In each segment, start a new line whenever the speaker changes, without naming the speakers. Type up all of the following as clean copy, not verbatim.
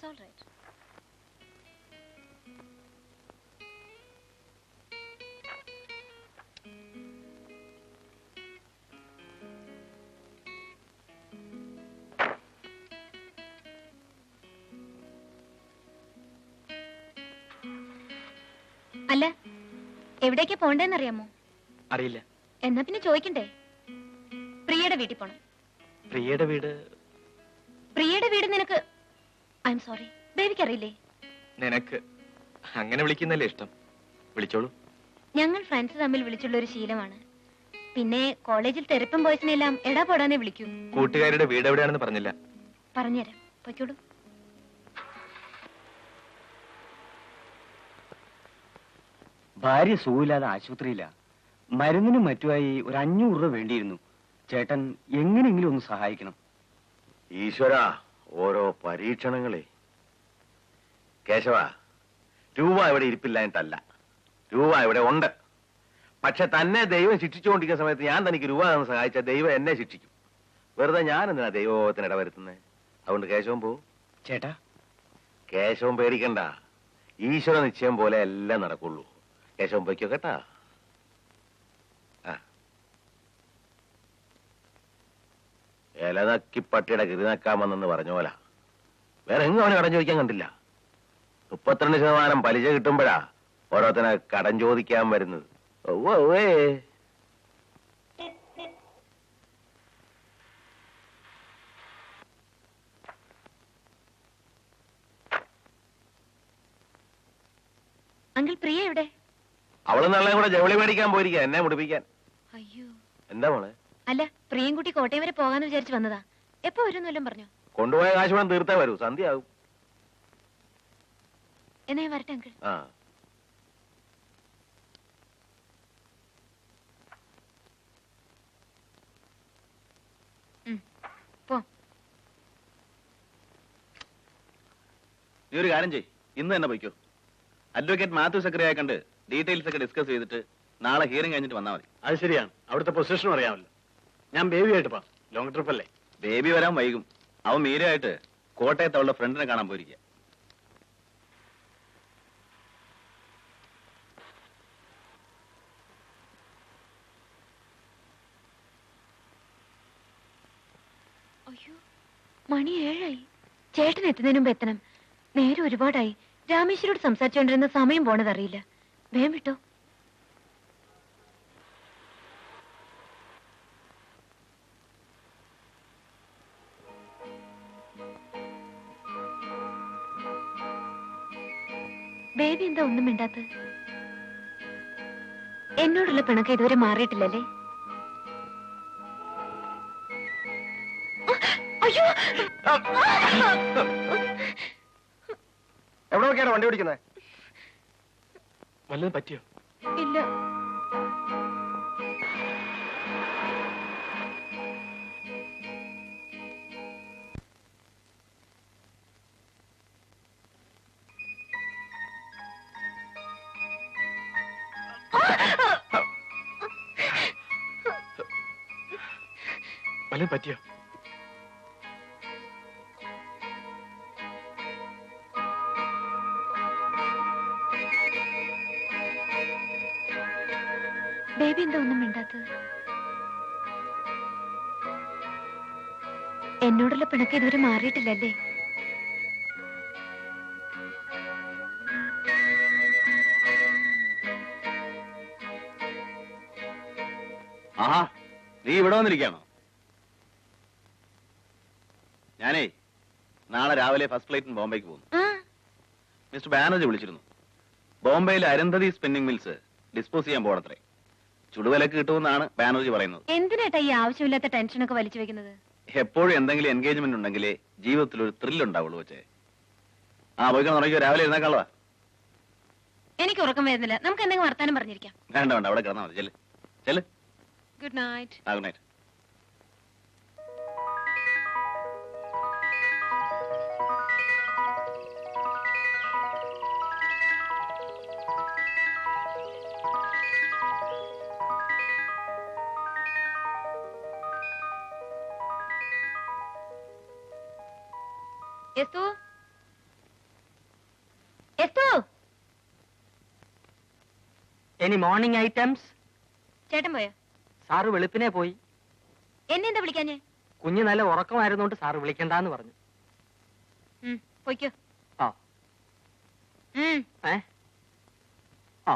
all right. അല്ല, എവിടേക്കാ പോണ്ടേന്നറിയാമോ?
അറിയില്ല.
എന്നാ പിന്നെ ചോദിക്കണ്ടേ? പ്രിയയുടെ വീട്ടിൽ പോണം.
പ്രിയയുടെ വീട്?
പ്രിയയുടെ വീട് നിനക്ക്, ഐ എം സോറി, ബേബിക്ക് അറിയില്ലേ?
നിനക്ക് അങ്ങനെ വിളിക്കുന്നല്ലേ ഇഷ്ടം, വിളിച്ചോളൂ.
ഞങ്ങൾ ഫ്രണ്ട്സ് തമ്മിൽ വിളിച്ചുള്ള ഒരു ശീലമാണ്. പിന്നെ കോളേജിൽ തെരപ്പും ബോയ്സിനെല്ലാം എടാ പോടാനെ വിളിക്കൂ.
കൂട്ടുകാരുടെ വീട് എവിടെയാണെന്ന് പറഞ്ഞില്ല.
പറഞ്ഞുതരാം, പൊയ്ക്കോളൂ.
ഭാര്യ സുഖമില്ലാതെ ആശുപത്രിയില്ല. മരുന്നിനും മറ്റുമായി ഒരു 500 രൂപ വേണ്ടിയിരുന്നു. ചേട്ടൻ എങ്ങനെയെങ്കിലും ഒന്ന് സഹായിക്കണം.
ഈശ്വര, ഓരോ പരീക്ഷണങ്ങളെ. കേശവ, രൂപ ഇവിടെ ഇരിപ്പില്ലായിട്ടല്ല, രൂപ ഇവിടെ ഉണ്ട്. പക്ഷെ തന്നെ ദൈവം ശിക്ഷിച്ചുകൊണ്ടിരിക്കുന്ന സമയത്ത് ഞാൻ തനിക്ക് രൂപ തന്ന് സഹായിച്ച ദൈവം എന്നെ ശിക്ഷിക്കും. വെറുതെ ഞാൻ എന്തിനാ ദൈവത്തിന് ഇടവരുത്തുന്നത്? അതുകൊണ്ട് കേശവൻ പോ.
ചേട്ടാ,
കേശവൻ പേടിക്കണ്ട, ഈശ്വര നിശ്ചയം പോലെ എല്ലാം നടക്കുള്ളൂ. കേശവൻ പൊയ്ക്കോ കേട്ടാ. ഇലനക്കി പട്ടിയുടെ കിരിനക്കാമെന്ന് പറഞ്ഞ പോലെ വേറെ എങ്ങും അവന് കടം ചോദിക്കാൻ കണ്ടില്ല. 32% പലിശ കിട്ടുമ്പോഴാ ഓരോരുത്തനെ കടം ചോദിക്കാൻ വരുന്നത്. ഓവേ
അങ്കിൾ, പ്രിയ എവിടെ?
അവള് നാളെ കൂടെ ജവളി മേടിക്കാൻ പോയിരിക്കുക, എന്നെ മുടിപ്പിക്കാൻ.
അയ്യോ,
എന്താ മോളെ?
അല്ല, പ്രിയം കുട്ടി കോട്ടയം വരെ പോകാന്ന് വിചാരിച്ചു വന്നതാ. എപ്പോ വരുമെന്നെല്ലാം പറഞ്ഞു.
കൊണ്ടുപോയ കാശ് വേണം തീർത്തേ വരൂ, സന്ധ്യയാകും.
എന്നാ ഞാൻ വരട്ടെ അങ്കിൾ.
ആ
പോ.
നീ ഒരു കാര്യം ചെയ്യ്, ഇന്ന് തന്നെ പോയിക്കോ. അഡ്വക്കേറ്റ് മാത്യു സെക്രട്ടറിയെ കണ്ട് ഡീറ്റെയിൽസ് ഒക്കെ ഡിസ്കസ് ചെയ്തിട്ട് നാളെ ഹിയറിംഗ് കഴിഞ്ഞിട്ട് വന്നാൽ മതി.
അത് ശരിയാണ്, അവിടുത്തെ പൊസിഷനും അറിയാമല്ലോ. ഞാൻ ബേബിയായിട്ട് പോവാം, ലോങ് ട്രിപ്പ് അല്ലേ.
ബേബി വരാൻ വൈകും. അവൻ മീരയായിട്ട് കോട്ടയത്ത് അവളുടെ ഫ്രണ്ടിനെ കാണാൻ പോയിരിക്കുക.
അയ്യോ, മണി 7 ചേട്ടൻ എത്തുന്നതിന് മുമ്പ് എത്തണം. നേരെ ഒരുപാടായി. രാമേശ്വരോട് സംസാരിച്ചുകൊണ്ടിരുന്ന സമയം പോണതറിയില്ല. വേം വിട്ടോ. ബേബി എന്താ ഒന്നും മിണ്ടാത്ത? എന്നോടുള്ള പിണക്കം ഇതുവരെ മാറിയിട്ടില്ലല്ലേ? അയ്യോ,
എവിടെ നോക്കിയാണ് വണ്ടി ഓടിക്കുന്നത്?
വല്ലതും പറ്റിയോ?
ഇല്ല.
വല്ലതും പറ്റിയോ?
ബേബി എന്താ ഒന്നും മിണ്ടാത്തത്? എന്നോടുള്ള പിണക്കം ഇതുവരെ മാറിയിട്ടില്ലല്ലേ?
ആഹാ, നീ ഇവിടെ വന്നിരിക്കുകയാണോ? ഞാനേ നാളെ രാവിലെ ഫസ്റ്റ് ഫ്ലൈറ്റിന് ബോംബെക്ക് പോകുന്നു. മിസ്റ്റർ ബാനർജി വിളിച്ചിരുന്നു. ബോംബെയിലെ അരുന്ധതി സ്പിന്നിംഗ് മിൽസ് ഡിസ്പോസ് ചെയ്യാൻ പോകണത്രേ. ചുടുവിലക്ക് കിട്ടുമെന്നാണ് ബാനർജി പറയുന്നത്.
എന്തിനാട്ടാ ഈ ആവശ്യമില്ലാത്ത ടെൻഷനൊക്കെ വലിച്ചു വെക്കുന്നത്?
എപ്പോഴും എന്തെങ്കിലും എൻഗേജ്മെന്റ് ഉണ്ടെങ്കിലേ ജീവിതത്തിൽ ഒരു ത്രില്ല് ഉണ്ടാവുള്ളൂ. വെച്ചേ പോയിക്കണം, തുടങ്ങിയോ. രാവിലെ എഴുന്നേക്കാളവാ.
എനിക്ക് ഉറക്കം വരുന്നില്ല. നമുക്ക് എന്തെങ്കിലും വർത്താനം പറഞ്ഞിരിക്കാം.
വേണ്ട വേണ്ട, അവിടെ കിടന്നാൽ മതി. ചെല്ല് ചെല്ല്.
Good night.
Good night.
Any morning items?
ചേട്ടൻ പോയോ?
സാറ് വെളുപ്പിനെ പോയി.
എന്നെ എന്താ വിളിക്കാഞ്ഞേ?
കുഞ്ഞ് നല്ല ഉറക്കമായിരുന്നോണ്ട് സാറ് വിളിക്കണ്ടെന്ന് പറഞ്ഞു.
പോയിക്കോ.
ആ ആ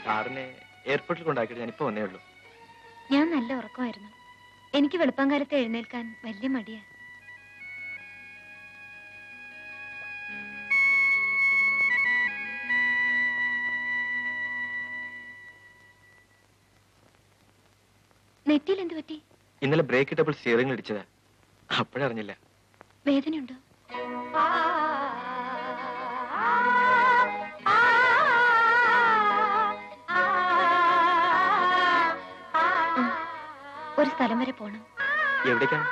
സാറിനെ എയർപോർട്ടിൽ കൊണ്ടാക്കിയിട്ട് ഞാനിപ്പോ വന്നേ ഉള്ളൂ.
ഞാൻ നല്ല ഉറക്കമായിരുന്നു. എനിക്ക് വെളുപ്പാങ്കാലത്ത് എഴുന്നേൽക്കാൻ വലിയ മടിയാ. നെറ്റിയിൽ എന്ത് പറ്റി?
ഇന്നലെ ബ്രേക്ക് ഇട്ടപ്പോൾ സ്റ്റിയറിംഗ് ഇടിച്ചതാ. അപ്പോഴറിഞ്ഞില്ല.
വേദനയുണ്ടോ? ഒരു സ്ഥലം വരെ പോണം.
എവിടേക്കാണ്?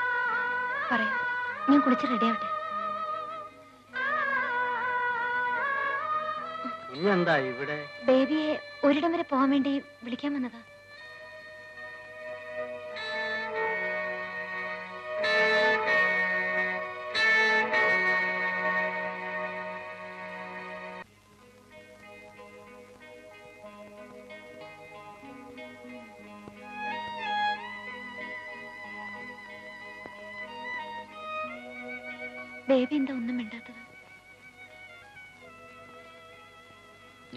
പറയാം. ഞാൻ കുളിച്ച് റെഡിയാവട്ടെ.
കുഞ്ഞെന്താ ഇവിടെ?
ബേബിയെ ഒരിടം വരെ പോകാൻ വേണ്ടി വിളിക്കാൻ വന്നതാ. ബേബി എന്താ ഒന്നും മിണ്ടാത്തത്?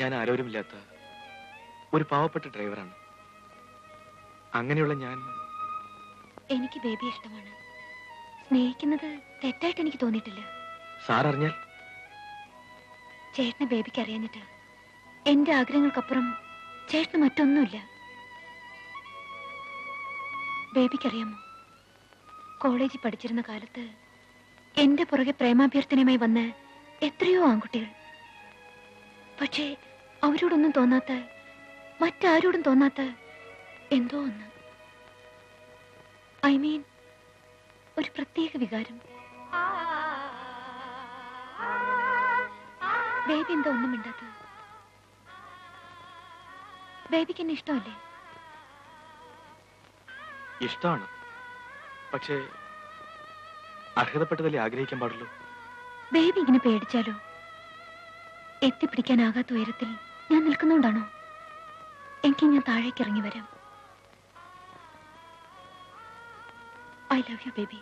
ഞാൻ ആരോരുമില്ലാത്ത ഒരു പാവപ്പെട്ട ഡ്രൈവറാണ്. അങ്ങനെയുള്ള ഞാൻ
എനിക്ക് ബേബി ഇഷ്ടമാണ്. സ്നേഹിക്കുന്നത് തെറ്റായിട്ട് എനിക്ക് തോന്നിയിട്ടില്ല.
സാർ അറിഞ്ഞാൽ?
ചേട്ടന് ബേബിക്ക് അറിയാഞ്ഞിട്ടാ. എന്റെ ആഗ്രഹങ്ങൾക്കപ്പുറം ചേട്ടന് മറ്റൊന്നുമില്ല. ബേബിക്കറിയാമോ, കോളേജിൽ പഠിച്ചിരുന്ന കാലത്ത് എന്റെ പുറകെ പ്രേമാഭ്യർത്ഥനയുമായി വന്ന് എത്രയോ ആൺകുട്ടികൾ. പക്ഷേ അവരോടൊന്നും തോന്നാത്ത, മറ്റാരോടും തോന്നാത്ത എന്തോ ഒന്ന്. ഐ മീൻ, ഒരു പ്രത്യേക വികാരം. ബേബി എന്താ ഒന്നും മിണ്ടാത്തത്? ബേബിക്ക് എന്നെ ഇഷ്ടമല്ലേ?
ഇഷ്ടമാണ്. പക്ഷേ അർഹതപ്പെട്ടതല്ലേ ആഗ്രഹിക്കാൻ പാടുള്ളൂ.
ബേബി ഇങ്ങനെ പേടിച്ചാലോ? എത്തിപ്പിടിക്കാനാകാത്ത ഉയരത്തിൽ ഞാൻ നിൽക്കുന്നോണ്ടാണോ? എങ്കിൽ ഞാൻ താഴേക്ക് ഇറങ്ങി വരാം. I love you baby.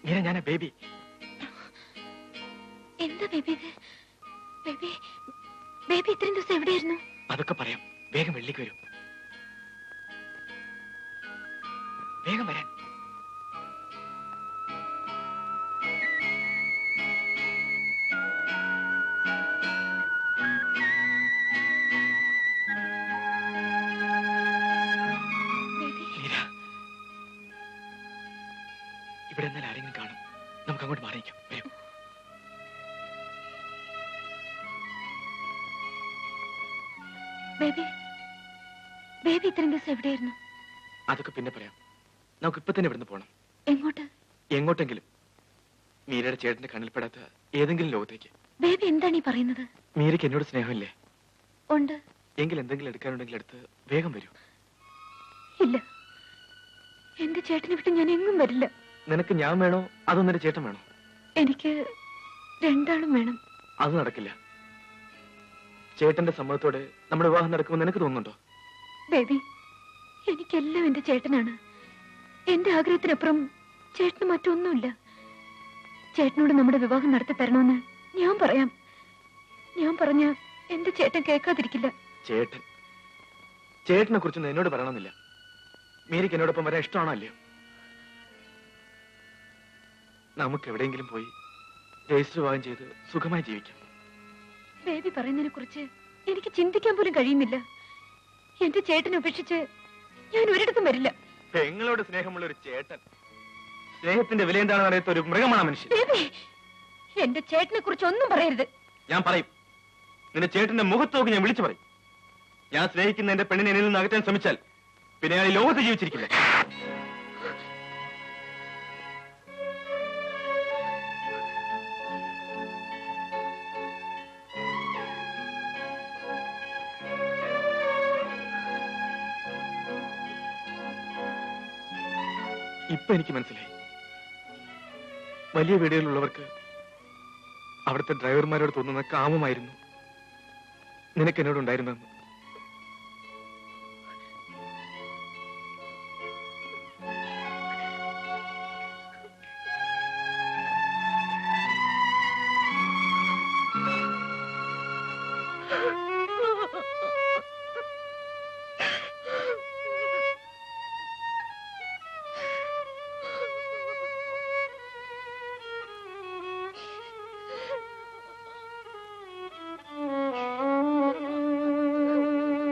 Meera, ഞാനാ ബേബി.
എന്താ ബേബി ഇത്? ബേബി ബേബി ഇത്രയും ദിവസം എവിടെയായിരുന്നു?
അതൊക്കെ പറയാം. വേഗം വെള്ളിക്ക് വരൂ. വേഗം വരാൻ. നമുക്ക് അങ്ങോട്ട് മാറിയിക്കാം. വരൂ.
ബേബി ബേബി ഇത്രയും ദിവസം എവിടെയായിരുന്നു?
അതൊക്കെ പിന്നെ പറയാം. നമുക്ക് ഇപ്പൊ തന്നെ ഇവിടുന്ന് പോകണം.
എങ്ങോട്ട്?
എങ്ങോട്ടെങ്കിലും. മീരയുടെ ചേട്ടന്റെ കണ്ണിൽപ്പെടാത്ത ഏതെങ്കിലും ലോകത്തേക്ക്.
ബേബി എന്താണ് ഈ പറയുന്നത്?
മീരയ്ക്ക് എന്നോട് സ്നേഹമില്ലേ?
ഉണ്ട്.
എങ്കിൽ എന്തെങ്കിലും എടുക്കാനുണ്ടെങ്കിൽ എടുത്ത് വേഗം വരൂ.
ഇല്ല, എന്റെ ചേട്ടനെ വിട്ട് ഞാൻ എങ്ങും വരില്ല.
നിനക്ക് ഞാൻ വേണോ അതോ നിന്റെ ചേട്ടൻ വേണോ?
എനിക്ക് രണ്ടാളും വേണം.
അത് നടക്കില്ല. ചേട്ടന്റെ സമ്മതത്തോടെ നമ്മുടെ വിവാഹം നടക്കുമെന്ന് നിനക്ക് തോന്നുന്നുണ്ടോ?
ബേബി, എനിക്കെല്ലാം എന്റെ ചേട്ടനാണ്. എന്റെ ആഗ്രഹത്തിനപ്പുറം ചേട്ടന് മറ്റൊന്നുമില്ല. ചേട്ടനോട് നമ്മുടെ വിവാഹം നടത്തി തരണമെന്ന് ഞാൻ പറയാം. ഞാൻ പറഞ്ഞ എന്റെ ചേട്ടൻ കേൾക്കാതിരിക്കില്ല.
ചേട്ടനെ കുറിച്ചൊന്നും എന്നോട് പറയണമെന്നില്ല. മീരയ്ക്ക് എന്നോടൊപ്പം വരാൻ ഇഷ്ടമാണോ അല്ലയോ? നമുക്ക് എവിടെയെങ്കിലും പോയി രജിസ്റ്റർ വിവാഹം ചെയ്ത് സുഖമായി ജീവിക്കാം.
ബേബി പറയുന്നതിനെ കുറിച്ച് എനിക്ക് ചിന്തിക്കാൻ പോലും കഴിയുന്നില്ല. എന്റെ ചേട്ടനെ ഉപേക്ഷിച്ച് ഞാൻ ഒരിടത്തും വരില്ല.
പെങ്ങളോട് സ്നേഹമുള്ള ഒരു ചേട്ടൻ സ്നേഹത്തിന്റെ വില എന്താണെന്ന് അറിയാത്ത ഒരു മൃഗമാണ് മനുഷ്യൻ.
ബേബി, എന്റെ ചേട്ടനെ കുറിച്ച് ഒന്നും പറയരുത്.
ഞാൻ പറയും. നിന്റെ ചേട്ടന്റെ മുഖത്തോക്ക് ഞാൻ വിളിച്ചു പറയും. ഞാൻ സ്നേഹിക്കുന്ന എന്റെ പെണ്ണിനെ എന്നിൽ നിന്ന് അകറ്റാൻ ശ്രമിച്ചാൽ പിന്നെ ഞാൻ ഈ ലോകത്ത് ജീവിച്ചിരിക്കില്ല. ഇപ്പൊ എനിക്ക് മനസ്സിലായി, വലിയ വീടുകളിലുള്ളവർക്ക് അവിടുത്തെ ഡ്രൈവർമാരോട് തോന്നുന്ന കാമമായിരുന്നു നിനക്ക് എന്നോടുണ്ടായിരുന്നെന്ന്.